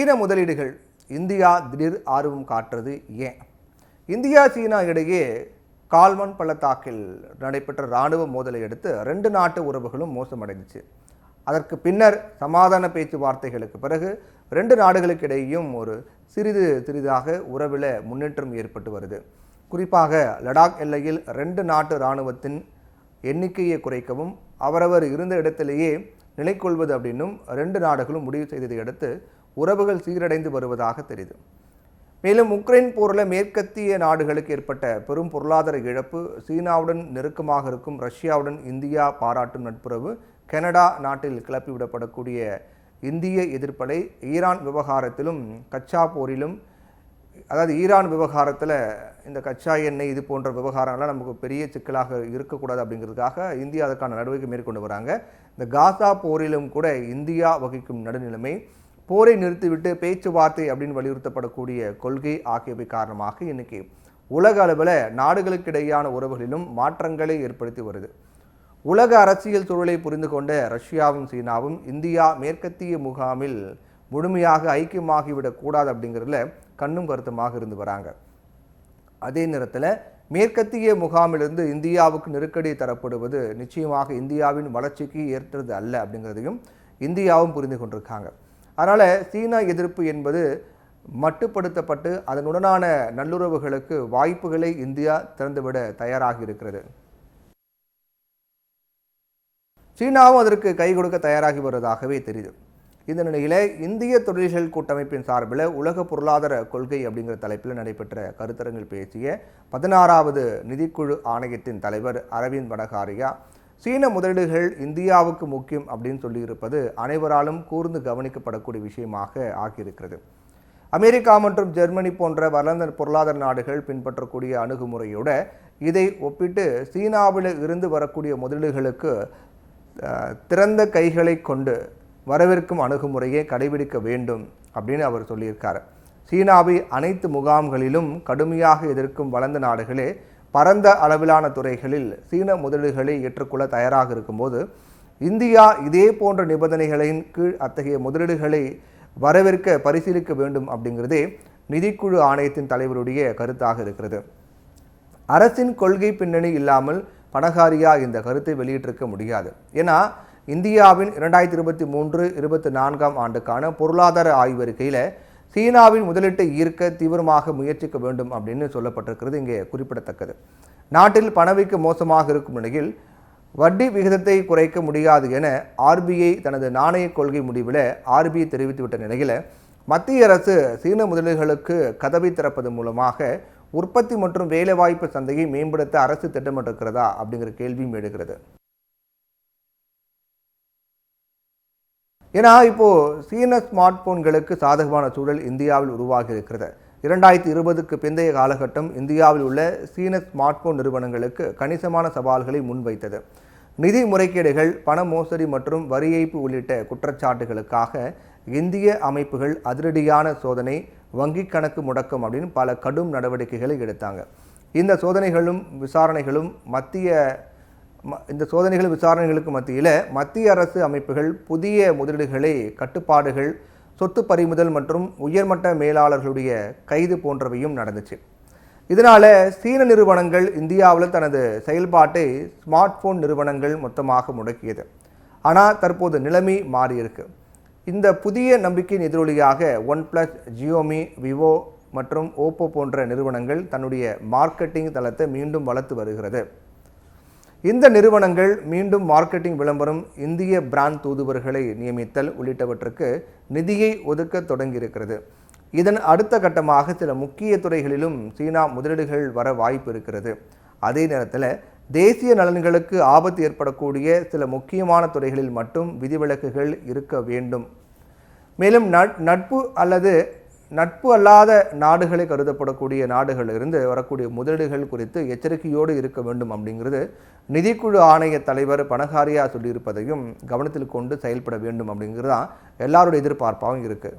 சீன முதலீடுகள் இந்தியா திடீர் ஆர்வம் காட்டுறது ஏன்? இந்தியா சீனா இடையே கால்மன் பள்ளத்தாக்கில் நடைபெற்ற இராணுவ மோதலை அடுத்து 2 நாட்டு உறவுகளும் மோசமடைந்துச்சு. அதற்கு பின்னர் சமாதான பேச்சுவார்த்தைகளுக்கு பிறகு 2 நாடுகளுக்கு இடையேயும் ஒரு சிறிதாக உறவில் முன்னேற்றம் ஏற்பட்டு வருது. குறிப்பாக லடாக் எல்லையில் 2 நாட்டு இராணுவத்தின் எண்ணிக்கையை குறைக்கவும் அவரவர் இருந்த இடத்திலேயே நிலை கொள்வது அப்படின்னும் 2 நாடுகளும் முடிவு செய்ததை அடுத்து உறவுகள் சீரடைந்து வருவதாக தெரியுது. மேலும் உக்ரைன் போரில் மேற்கத்திய நாடுகளுக்கு ஏற்பட்ட பெரும் பொருளாதார இழப்பு, சீனாவுடன் நெருக்கமாக இருக்கும் ரஷ்யாவுடன் இந்தியா பாராட்டும் நட்புறவு, கனடா நாட்டில் கிளப்பிவிடப்படக்கூடிய இந்திய எதிர்ப்பலை, ஈரான் விவகாரத்திலும் கச்சா போரிலும், அதாவது ஈரான் விவகாரத்தில் இந்த கச்சா எண்ணெய் இது போன்ற விவகாரங்கள்லாம் நமக்கு பெரிய சிக்கலாக இருக்கக்கூடாது அப்படிங்கிறதுக்காக இந்தியா அதற்கான நடவடிக்கை மேற்கொண்டு வராங்க. இந்த காசா போரிலும் கூட இந்தியா வகிக்கும் நடுநிலைமை, போரை நிறுத்திவிட்டு பேச்சுவார்த்தை அப்படின்னு வலியுறுத்தப்படக்கூடிய கொள்கை ஆகியவை காரணமாக இன்னைக்கு உலக அளவில் நாடுகளுக்கு இடையேயான உறவுகளிலும் மாற்றங்களை ஏற்படுத்தி வருது. உலக அரசியல் சூழலை புரிந்து கொண்ட ரஷ்யாவும் சீனாவும் இந்தியா மேற்கத்திய முகாமில் முழுமையாக ஐக்கியமாகிவிடக் கூடாது அப்படிங்கிறதுல கண்ணும் கருத்துமாக இருந்து வராங்க. அதே நேரத்தில் மேற்கத்திய முகாமிலிருந்து இந்தியாவுக்கு நெருக்கடி தரப்படுவது நிச்சயமாக இந்தியாவின் வளர்ச்சிக்கு ஏற்றது அல்ல அப்படிங்கிறதையும் இந்தியாவும் புரிந்து கொண்டிருக்காங்க. அதனால் சீனா எதிர்ப்பு என்பது மட்டுப்படுத்தப்பட்டு அதனுடனான நல்லுறவுகளுக்கு வாய்ப்புகளை இந்தியா திறந்துவிட தயாராகி இருக்கிறது. சீனாவும் அதற்கு கை கொடுக்க தயாராகி வருவதாகவே தெரியுது. இந்த நிலையில் இந்திய தொழில்கள் கூட்டமைப்பின் சார்பில் உலக பொருளாதார கொள்கை அப்படிங்கிற தலைப்பில் நடைபெற்ற கருத்தரங்கில் பேசிய 16வது நிதிக்குழு ஆணையத்தின் தலைவர் அரவிந்த் பனகாரியா, சீன முதலீடுகள் இந்தியாவுக்கு முக்கியம் அப்படின்னு சொல்லியிருப்பது அனைவராலும் கூர்ந்து கவனிக்கப்படக்கூடிய விஷயமாக ஆகியிருக்கிறது. அமெரிக்கா மற்றும் ஜெர்மனி போன்ற வளர்ந்த பொருளாதார நாடுகள் பின்பற்றக்கூடிய அணுகுமுறையோட இதை ஒப்பிட்டு சீனாவில் இருந்து வரக்கூடிய முதலீடுகளுக்கு திறந்த கைகளை கொண்டு வரவிருக்கும் அணுகுமுறையை கடைபிடிக்க வேண்டும் அப்படின்னு அவர் சொல்லியிருக்கார். சீனாவை அனைத்து முகாம்களிலும் கடுமையாக எதிர்க்கும் வளர்ந்த நாடுகளே பரந்த அளவிலான துறைகளில் சீன முதலீடுகளை ஏற்றுக்கொள்ள தயாராக இருக்கும்போது இந்தியா இதே போன்ற நிபந்தனைகளின் கீழ் அத்தகைய முதலீடுகளை வரவேற்க பரிசீலிக்க வேண்டும் அப்படிங்கிறதே நிதிக்குழு ஆணையத்தின் தலைவருடைய கருத்தாக இருக்கிறது. அரசின் கொள்கை பின்னணி இல்லாமல் பனகாரியா இந்த கருத்தை வெளியிட்டிருக்க முடியாது. ஏன்னா இந்தியாவின் 2023-24 ஆண்டுக்கான பொருளாதார ஆய்வறிக்கையில் சீனாவின் முதலீட்டை ஈர்க்க தீவிரமாக முயற்சிக்க வேண்டும் அப்படின்னு சொல்லப்பட்டிருக்கிறது இங்கே குறிப்பிடத்தக்கது. நாட்டில் பணவீக்க மோசமாக இருக்கும் நிலையில் வட்டி விகிதத்தை குறைக்க முடியாது என ஆர்பிஐ தனது நாணய கொள்கை முடிவில் ஆர்பிஐ தெரிவித்துவிட்ட நிலையில் மத்திய அரசு சீன முதலீடுகளுக்கு கதவை திறப்பது மூலமாக உற்பத்தி மற்றும் வேலைவாய்ப்பு சந்தையை மேம்படுத்த அரசு திட்டமிட்டிருக்கிறதா அப்படிங்கிற கேள்வியும் எழுகிறது. ஏன்னா இப்போது சீன ஸ்மார்ட் போன்களுக்கு சாதகமான சூழல் இந்தியாவில் உருவாகி இருக்கிறது. 2020க்கு பிந்தைய காலகட்டம் இந்தியாவில் உள்ள சீன ஸ்மார்ட் போன் நிறுவனங்களுக்கு கணிசமான சவால்களை முன்வைத்தது. நிதி முறைகேடுகள், பண மோசடி மற்றும் வரி ஏய்ப்பு உள்ளிட்ட குற்றச்சாட்டுகளுக்காக இந்திய அமைப்புகள் அதிரடியான சோதனை, வங்கி கணக்கு முடக்கம் அப்படின்னு பல கடும் நடவடிக்கைகளை எடுத்தாங்க. இந்த சோதனைகளும் விசாரணைகளுக்கு மத்தியில் மத்திய அரசு அமைப்புகள் புதிய முதலீடுகளை, கட்டுப்பாடுகள், சொத்து பறிமுதல் மற்றும் உயர்மட்ட மேலாளர்களுடைய கைது போன்றவையும் நடந்துச்சு. இதனால் சீன நிறுவனங்கள் இந்தியாவில் தனது செயல்பாட்டை ஸ்மார்ட் போன் நிறுவனங்கள் மொத்தமாக முடக்கியது. ஆனால் தற்போது நிலைமை மாறியிருக்கு. இந்த புதிய நம்பிக்கையின் எதிரொலியாக OnePlus, Xiaomi, Vivo மற்றும் Oppo போன்ற நிறுவனங்கள் தன்னுடைய மார்க்கெட்டிங் தளத்தை மீண்டும் வளர்த்து வருகிறது. இந்த நிறுவனங்கள் மீண்டும் மார்க்கெட்டிங் விளம்பரம், இந்திய பிராண்ட் தூதுவர்களை நியமித்தல் உள்ளிட்டவற்றுக்கு நிதியை ஒதுக்க தொடங்கியிருக்கிறது. இதன் அடுத்த கட்டமாக சில முக்கிய துறைகளிலும் சீனா முதலீடுகள் வர வாய்ப்பு இருக்கிறது. அதே நேரத்தில் தேசிய நலன்களுக்கு ஆபத்து ஏற்படக்கூடிய சில முக்கியமான துறைகளில் மட்டும் விதிவிலக்குகள் இருக்க வேண்டும். மேலும் நட்பு அல்லாத நாடுகளை கருதப்படக்கூடிய நாடுகளிலிருந்து வரக்கூடிய முதலீடுகள் குறித்து எச்சரிக்கையோடு இருக்க வேண்டும் அப்படிங்கிறது நிதிக்குழு ஆணைய தலைவர் பனகாரியா சொல்லியிருப்பதையும் கவனத்தில் கொண்டு செயல்பட வேண்டும் அப்படிங்கிறது தான் எல்லாருடைய எதிர்பார்ப்பாகவும் இருக்குது.